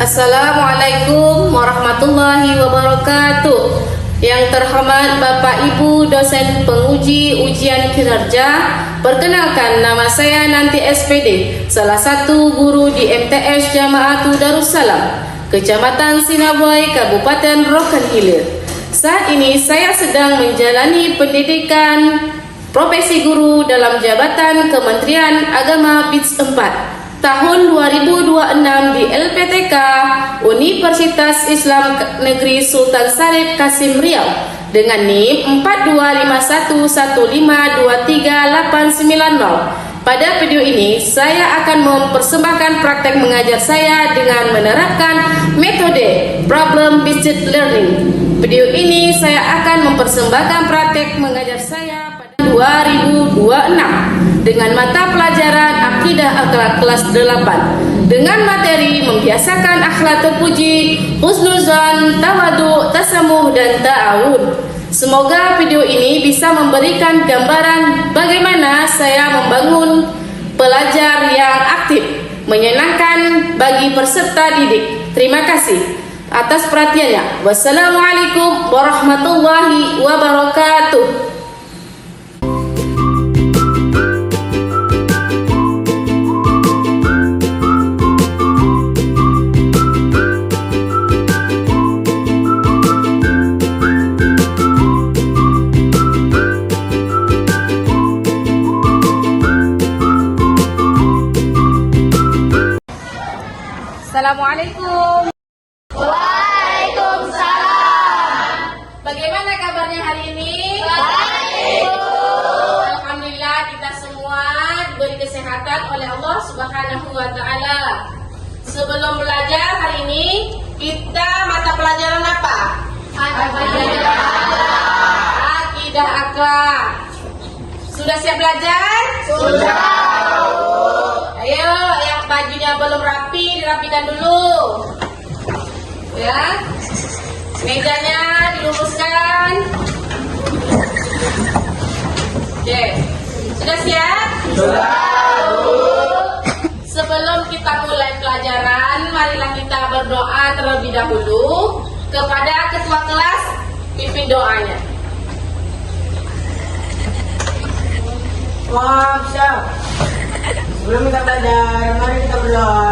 Assalamualaikum warahmatullahi wabarakatuh. Yang terhormat Bapak Ibu dosen penguji ujian kinerja, perkenalkan nama saya Nanti SPD, salah satu guru di MTS Jamaatul Darussalam, Kecamatan Sinaboy, Kabupaten Rokan Hilir. Saat ini saya sedang menjalani pendidikan profesi guru dalam jabatan Kementerian Agama BITS 4 tahun 2026 di LPTK Universitas Islam Negeri Sultan Syarif Kasim Riau dengan NIM 425115238890. Pada video ini saya akan mempersembahkan praktek mengajar saya dengan menerapkan metode problem based learning. Video ini saya akan mempersembahkan praktek mengajar saya pada 2026 dengan mata pelajaran Akidah Akhlak kelas 8 dengan materi membiasakan akhlak terpuji, husnuzan, tawadu, tasamuh, dan ta'awun. Semoga video ini bisa memberikan gambaran bagaimana saya membangun pelajar yang aktif, menyenangkan bagi peserta didik. Terima kasih atas perhatiannya. Wassalamualaikum warahmatullahi wabarakatuh. Assalamualaikum. Waalaikumsalam. Bagaimana kabarnya hari ini? Baik. Alhamdulillah kita semua diberi kesehatan oleh Allah Subhanahu wa taala. Sebelum belajar hari ini, kita mata pelajaran apa? Mata pelajaran Akidah Akhlak. Sudah siap belajar? Sudah. Ayo, yang bajunya belum rapi, dirapikan dulu. Ya. Mejanya diluruskan. Oke. Sudah siap? Sudah. Sebelum kita mulai pelajaran, marilah kita berdoa terlebih dahulu kepada ketua kelas. Pimpin doanya. Wah, siap. Sebelum kita belajar, mari kita berdoa.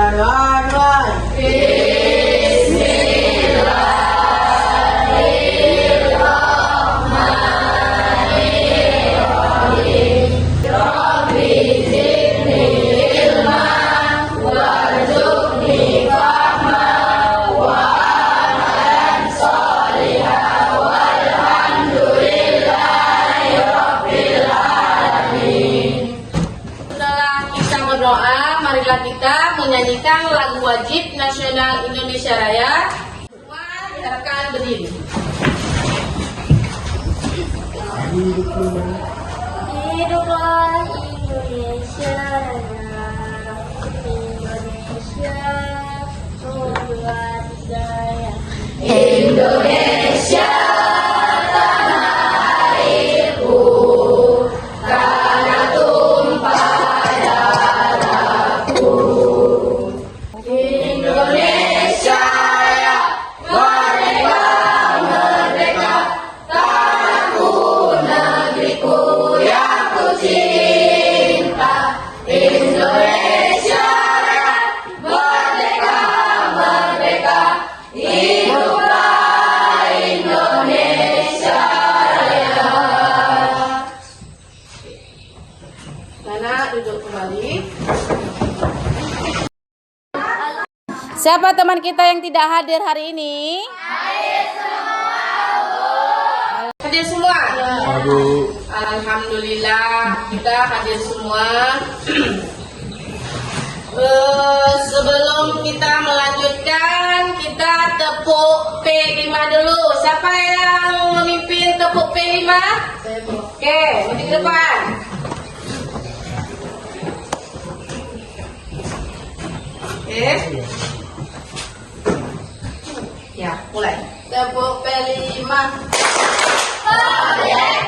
Marilah kita menyanyikan lagu wajib nasional Indonesia Raya. Semua diharapkan berdiri. Hiduplah Indonesia Raya, Indonesia membuat daya. Indonesia duduk kembali. Siapa teman kita yang tidak hadir hari ini? Hadir semua. Alhamdulillah kita hadir semua. Sebelum kita melanjutkan, kita tepuk P5 dulu. Siapa yang memimpin tepuk P5? Oke, maju ke depan. Oke. Ya, mulai. Tepuk P5. proyek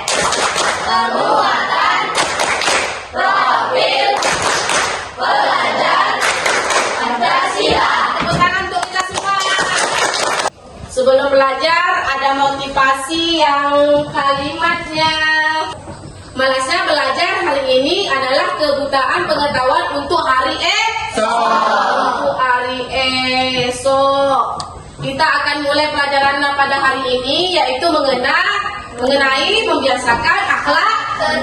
penguatan profil pelajar Pancasila. Tepuk tangan untuk kita semua. belajar ada motivasi yang kalimatnya. Malasnya belajar hari ini adalah kebutaan pengetahuan untuk hari esok. Kita akan mulai pelajaran pada hari ini, yaitu mengenai membiasakan akhlak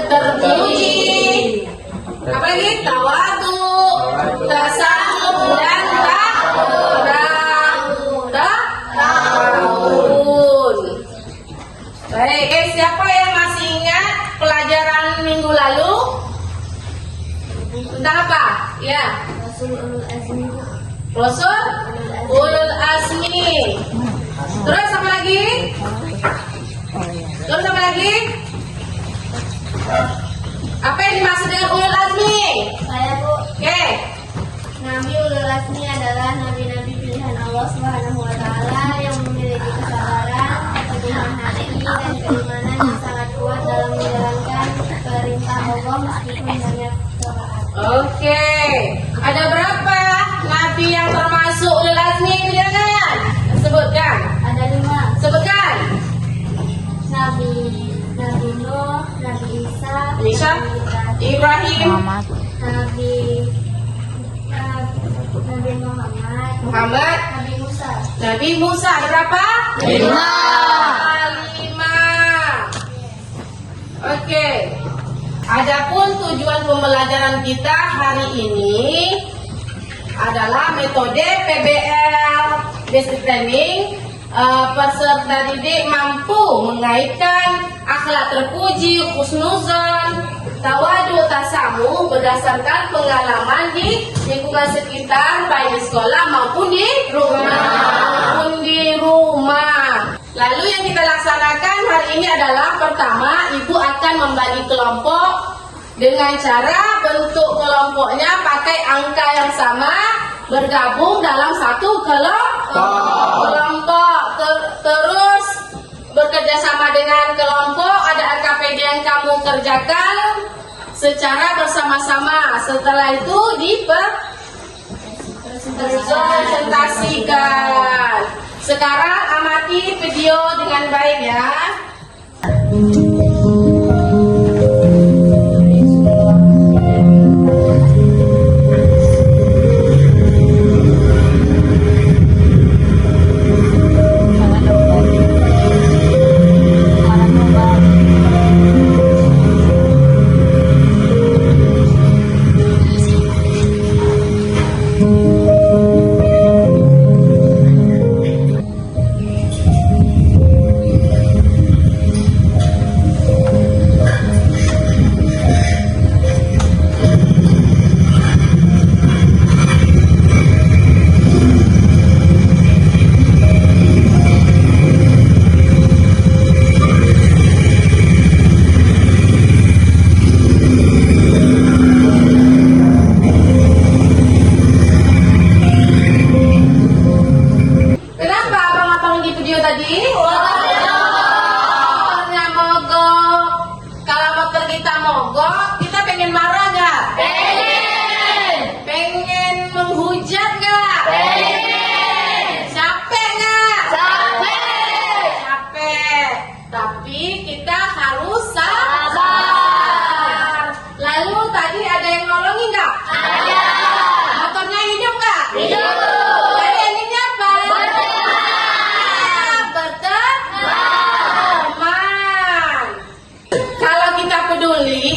terpuji. Apalagi tawadu, tasawuf, dan tahun. Baik, siapa yang masih ingat pelajaran minggu lalu? Tentang apa? Ya. Rasul ulul azmi. Rasul ulul azmi. Terus apa lagi? Terus apa lagi? Apa yang dimaksud dengan ulul azmi? Saya, Bu. Oke. Nabi ulul azmi adalah nabi-nabi pilihan Allah Subhanahu wa taala yang memiliki kesabaran, keteguhan hati dan keimanan yang sangat kuat dalam menjalankan perintah Allah meskipun banyak cobaan. Oke. Ada berapa nabi yang termasuk ulul azmi? Jangan. Sebutkan. Ada 5. Sebutkan. Nabi Nuh, Nabi Isa, Isa, Nabi Ibrahim, Nabi Muhammad, Nabi Musa. Nabi Musa. Ada berapa? 5. Oke. Adapun tujuan pembelajaran kita hari ini adalah metode PBL Basic Training. Peserta didik mampu mengaitkan akhlak terpuji, husnuzon, tawadu, tasamu berdasarkan pengalaman di lingkungan sekitar, baik di sekolah maupun di rumah. Lalu yang kita laksanakan hari ini adalah pertama, ibu akan membagi kelompok dengan cara bentuk kelompoknya pakai angka yang sama, bergabung dalam satu kelompok. Terus bekerja sama dengan kelompok, ada AKPD yang kamu kerjakan secara bersama-sama. Setelah itu dipresentasikan. Sekarang amati video dengan baik ya.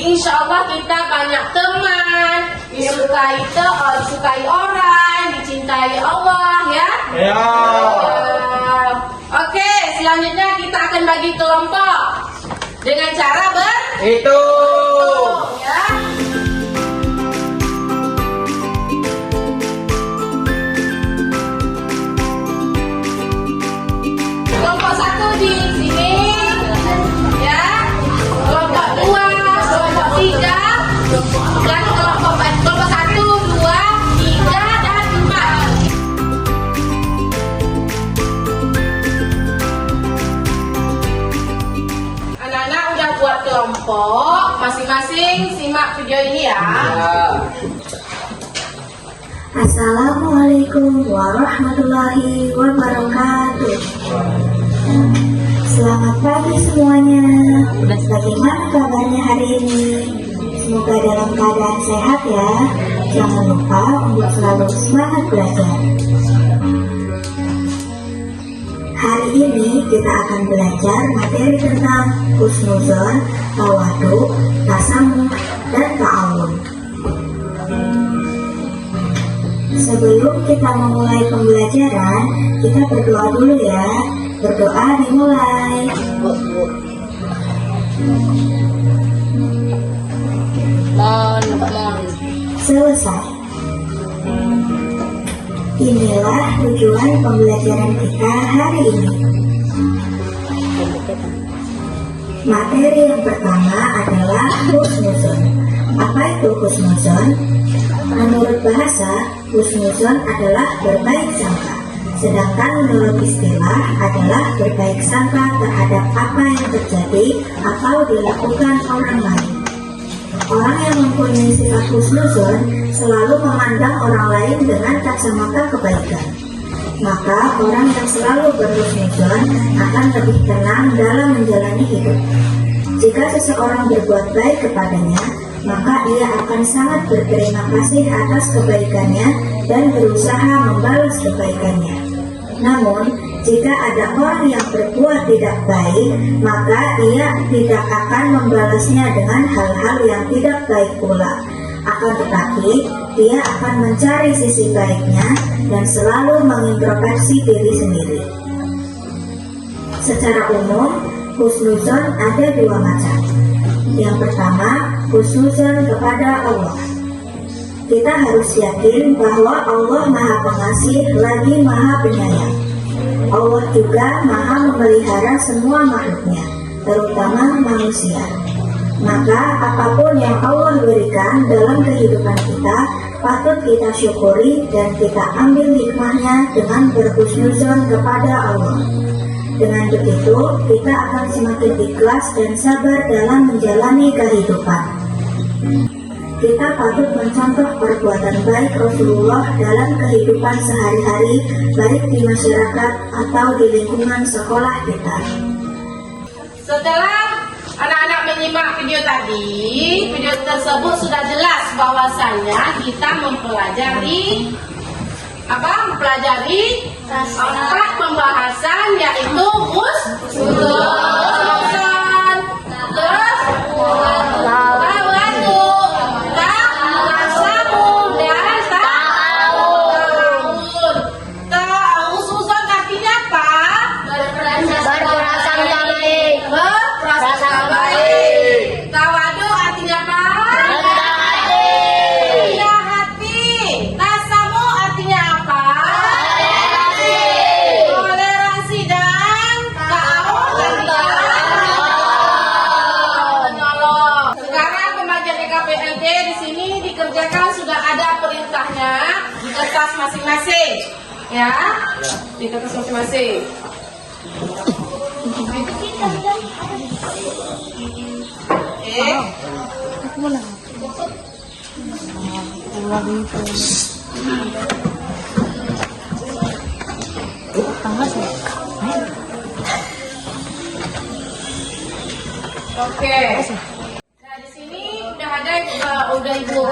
Insya Allah kita banyak teman, disukai orang, dicintai Allah ya. Oke, selanjutnya kita akan bagi kelompok dengan cara berhitung ya. Kelompok 1 di sini ya. Kelompok 2, kelompok 3, dan kelompok 1, 2, 3, dan 4. Anak-anak udah buat kelompok, masing-masing simak video ini ya. Assalamualaikum warahmatullahi wabarakatuh. Selamat pagi semuanya. Bagaimana kabarnya hari ini? Semoga dalam keadaan sehat ya. Jangan lupa untuk selalu semangat belajar. Hari ini kita akan belajar materi tentang husnuzon, tawadu, tasamuh, dan ta'awun. Sebelum kita memulai pembelajaran, kita berdoa dulu ya. Berdoa dimulai. Selesai. Inilah tujuan pembelajaran kita hari ini. Materi yang pertama adalah husnuzon. Apa itu husnuzon? Menurut bahasa, husnuzon adalah berbaik sangka. Sedangkan menurut istilah adalah berbaik sangka terhadap apa yang terjadi atau dilakukan orang lain. Orang yang mempunyai sifat husnuzon selalu memandang orang lain dengan kacamata kebaikan. Maka orang yang selalu berhusnuzon akan lebih tenang dalam menjalani hidup. Jika seseorang berbuat baik kepadanya, maka ia akan sangat berterima kasih atas kebaikannya dan berusaha membalas kebaikannya. Namun, jika ada orang yang berbuat tidak baik, maka ia tidak akan membalasnya dengan hal-hal yang tidak baik pula. Akan tetapi, dia akan mencari sisi baiknya dan selalu mengintrospeksi diri sendiri. Secara umum, husnuzon ada dua macam. Yang pertama, husnuzon kepada Allah. Kita harus yakin bahwa Allah Maha Pengasih lagi Maha Penyayang. Allah juga Maha memelihara semua makhluknya, terutama manusia. Maka apapun yang Allah berikan dalam kehidupan kita patut kita syukuri dan kita ambil hikmahnya dengan berhusnuzon kepada Allah. Dengan begitu, kita akan semakin ikhlas dan sabar dalam menjalani kehidupan. Kita patut mencontoh perbuatan baik Rasulullah dalam kehidupan sehari-hari, baik di masyarakat atau di lingkungan sekolah kita. Setelah anak-anak menyimak video tadi, video tersebut sudah jelas bahwasanya kita mempelajari mempelajari 4 pembahasan, yaitu husnuzon, terus tawadu, tasamuh, dan ta'awun. Husnuzon artinya apa? Berprasangka baik. Berprasangka baik. Tawadu artinya apa? Rendah hati. Rendah hati. Tasamuh artinya apa? Toleransi. Dan ta'awun artinya menolong. Sekarang pembagian EKPLD di sini dikerjakan, sudah ada perintahnya di kertas masing-masing, ya, di kertas masing-masing. Oke. Nah, di sini udah ibu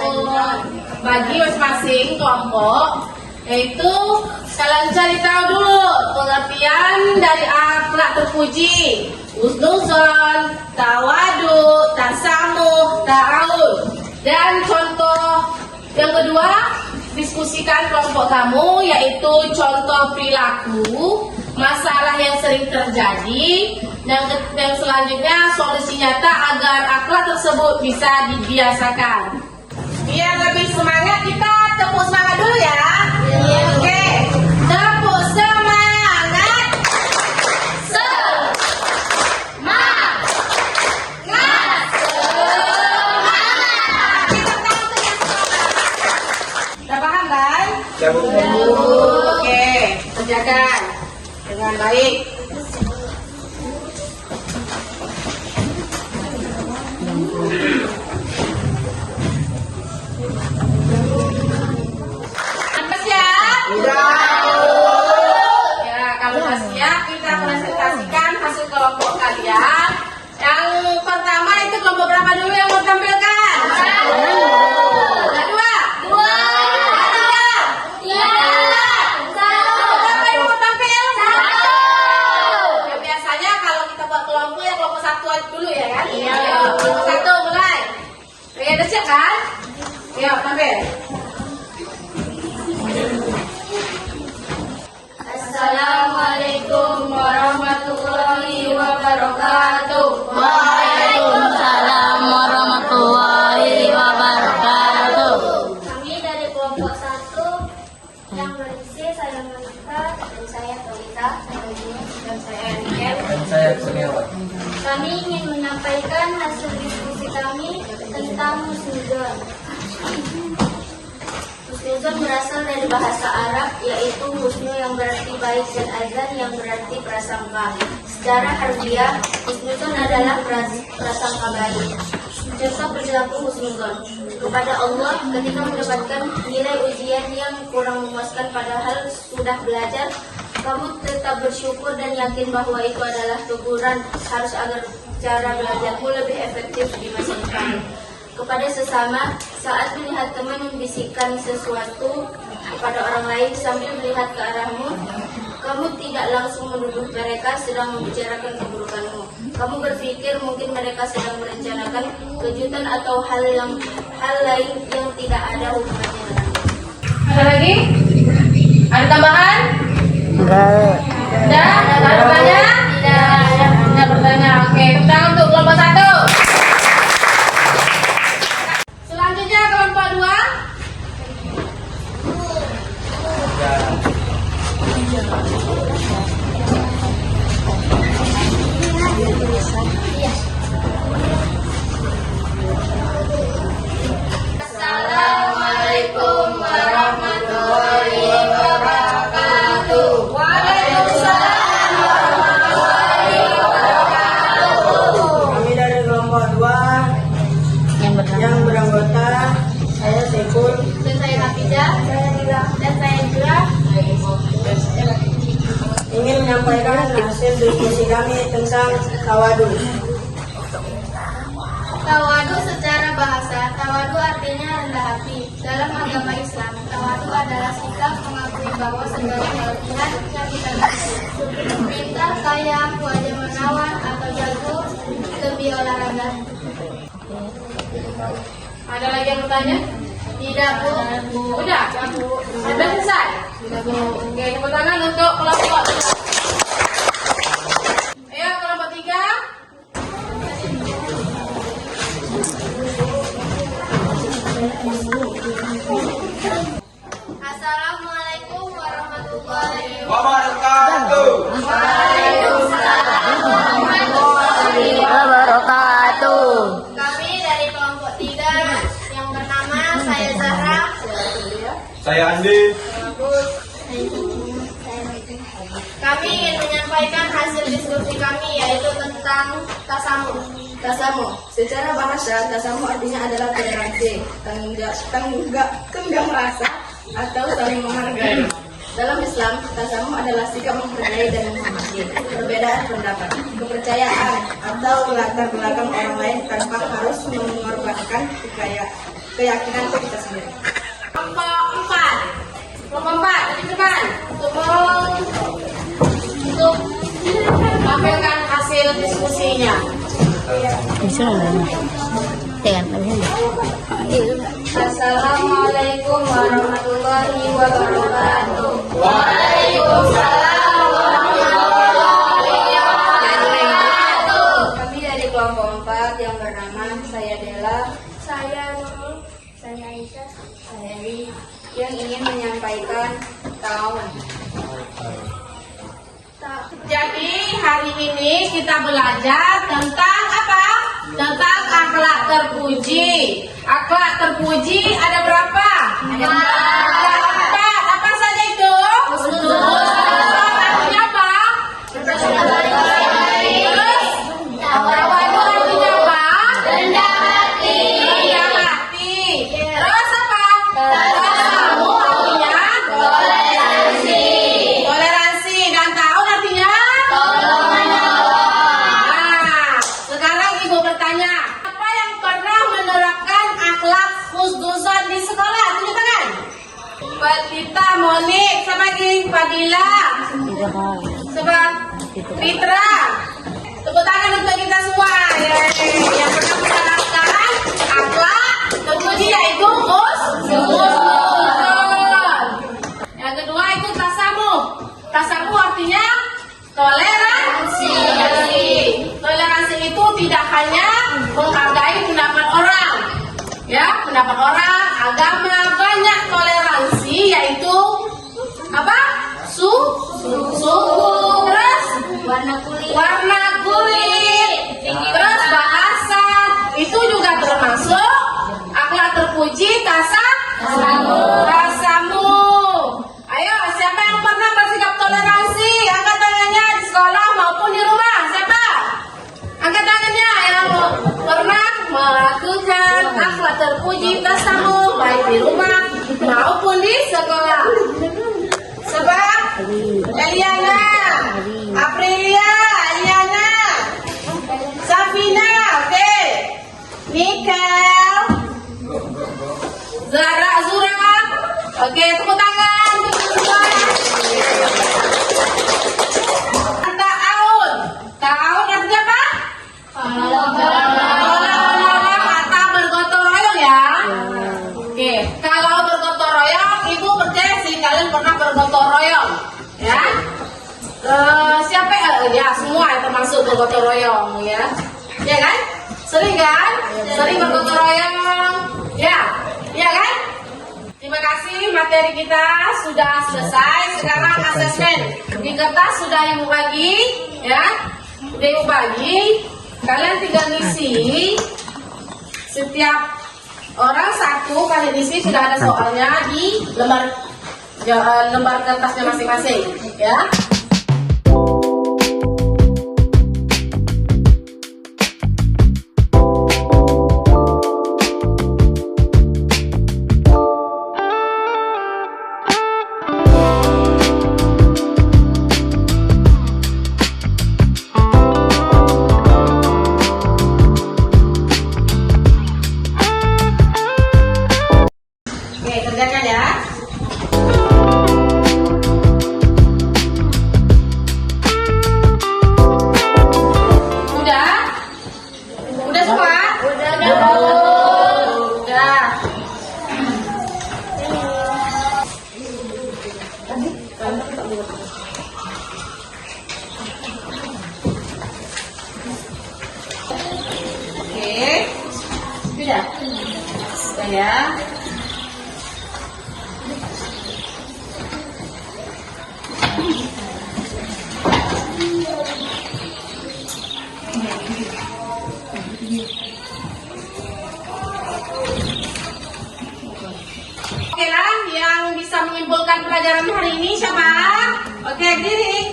bagi masing-masing kelompok, yaitu kalian cari tahu dulu pengertian dari akhlak terpuji, husnuzon, tawadu, tasamuh, ta'awun. Dan contoh yang kedua, diskusikan kelompok kamu, yaitu contoh perilaku, masalah yang sering terjadi, dan yang selanjutnya solusi nyata agar akhlak tersebut bisa dibiasakan. Biar lebih semangat, kita tepuk semangat dulu ya. Oke, tepuk semangat. Udah paham kan? Oke, kerjakan dengan baik. Anda siap? Ya, kalau sudah siap, kita presentasikan Assalamualaikum warahmatullahi wabarakatuh. Waalaikumsalam warahmatullahi wabarakatuh. Kami dari kelompok 1 yang berisi saya Monika dan saya Tolita, saya Yunus dan saya Aniel. Dan saya Kurniawan. Kami ingin menyampaikan hasil diskusi kami tentang husnuzon. Husnuzon berasal dari bahasa Arab, yaitu husnu yang berarti baik dan azan yang berarti prasangka. Secara harfiah, husnuzon adalah prasangka baik. Contoh perilaku husnuzon kepada Allah ketika mendapatkan nilai ujian yang kurang memuaskan padahal sudah belajar, kamu tetap bersyukur dan yakin bahwa itu adalah teguran harus agar cara belajarmu lebih efektif di masa depan. Kepada sesama, saat melihat teman membisikkan sesuatu kepada orang lain sambil melihat ke arahmu, kamu tidak langsung menuduh mereka sedang membicarakan keburukanmu. Kamu berpikir mungkin mereka sedang merencanakan kejutan atau hal lain yang tidak ada hubungannya denganmu. Ada lagi? Ada tambahan? Enggak. Ada? Ada bertanya? Tidak bertanya. Oke, tepuk tangan untuk kelompok 1. Selanjutnya kelompok 2. Assalamualaikum warahmatullahi wabarakatuh. Waalaikumsalam warahmatullahi wabarakatuh. Kami dari kelompok 2 yang beranggota saya Saiful. Dan saya Hafizah, dan saya Jura. Ingin menyampaikan hasil diskusi kami tentang tawadhu. Tawadu secara bahasa, tawadu artinya rendah hati. Dalam agama Islam, tawadu adalah sikap mengakui bahwa segala kelebihan yang kita miliki. Perintah kayak wajah menawan atau jago lebih olahraga. Ada lagi yang bertanya? Tidak, Bu. Udah? Sudah selesai? Oke, tepuk tangan untuk kelompok 2. Ayo kelompok 3. Assalamualaikum warahmatullahi Wabarakatuh. Wabarakatuh. Kami dari kelompok 3 yang bernama saya Zahra. Saya Andi. Kami ingin menyampaikan hasil diskusi kami yaitu tentang tasamuh. Tasamuh. Secara bahasa, tasamuh artinya adalah toleransi, tenggang rasa, atau saling menghargai. Dalam Islam, tasamuh adalah sikap menghargai dan menghormati perbedaan pendapat, kepercayaan, atau latar belakang orang lain tanpa harus mengorbankan keyakinan kita sendiri. Kelompok 4. Kelompok 4, di depan. Untuk tampilkan hasil diskusinya. Bisa enggak? Jangan Assalamualaikum warahmatullahi wabarakatuh. Waalaikumsalam warahmatullahi wabarakatuh. Kami dari kelompok 4 yang bernama saya Dela, Saya Nurul, saya Aisyah. saya Wi, yang ingin menyampaikan tahun. Jadi hari ini kita belajar tentang apa? Tentang akhlak terpuji. Akhlak terpuji ada berapa? Ada 4. Apa saja itu? Artinya apa? Tawadu artinya apa? Rendah hati. Rendah hati. Terus apa? Tasamuh artinya toleransi. Toleransi dan ta'awun artinya tolong menolong. Nah, sekarang ibu bertanya, siapa yang pernah menerapkan akhlak husnuzon di sekolah? Tunjuk tangan. Fatita, Monik, sama lagi Fadila, sama Fitra. Tepuk tangan untuk kita semua yang pernah menerapkan akhlak terpuji yaitu husnuzon. Yang kedua itu tasamuh. Tasamuh kulit. Warna kulit. Terus bahasa itu juga termasuk akhlak terpuji tasamu. Ayo, siapa yang pernah bersikap toleransi? Angkat tangannya di sekolah maupun di rumah. Siapa? Angkat tangannya yang pernah melakukan akhlak terpuji tasamu baik di rumah maupun di sekolah. Sebab Eliana, Aprilia, Eliana, Safina, oke, Nikel, Zara, Azura, oke, tepuk tangan untuk semua. Ta'awun, ta'awun artinya apa? Tolong-menolong atau bergotong royong ya. Oke, kalau bergotong royong, ibu percaya sih kalian pernah bergotong royong, ya. Siapa ya semua ya, termasuk bergotong royong ya, ya kan? Sering kan? Sering bergotong royong, ya kan? Terima kasih, materi kita sudah selesai. Sekarang asesmen di kertas sudah ibu bagi, ya. Udah ibu bagi. Kalian tinggal ngisi. Setiap orang satu kali isi sudah ada soalnya di lembar kertasnya masing-masing, ya. Oke, kerjakan ya. Udah? Udah semua? Udah. Oke. Sudah. Sudah ya. Oke lah, yang bisa menyimpulkan pelajaran hari ini siapa? Oke, diri.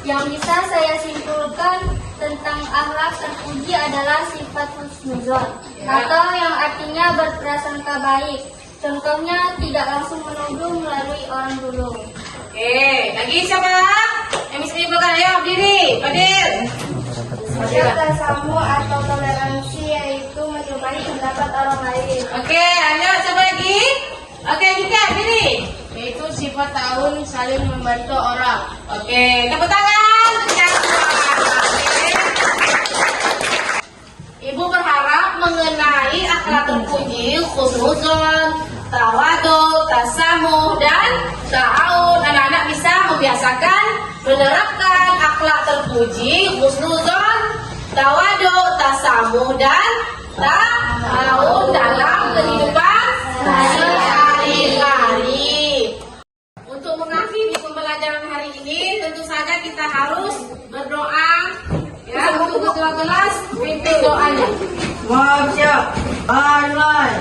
Yang bisa saya simpulkan tentang akhlak terpuji adalah sifat husnuzon, atau yang artinya berprasangka baik. Contohnya tidak langsung menuduh melalui orang dulu. Oke, lagi siapa? Yang bisa menyimpulkan, ayo diri, Fadil. Tasamu atau toleransi yaitu menyukai pendapat orang lain. Oke, ayo siapa lagi? Oke, juga diri. Yaitu sifat tahun saling membantu orang. Oke, tepuk tangan. Oke. Ibu berharap mengenai akhlak terpuji, husnuzon, tawadu, tasamuh, dan ta'awun. Anak-anak bisa membiasakan menerapkan akhlak terpuji, husnuzon, tawadu, tasamuh, dan ta'awun dalam kehidupan sehari-hari. Untuk mengakhiri pembelajaran hari ini, tentu saja kita harus berdoa. Ya, untuk ketua kelas, pimpin doanya. Semua siap. Mulai.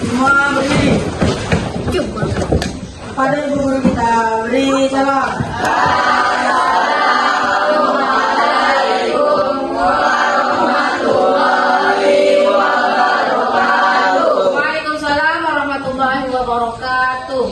Semua berdiri. Pada ibu guru kita beri salam. Waalaikumsalam warahmatullahi wabarakatuh.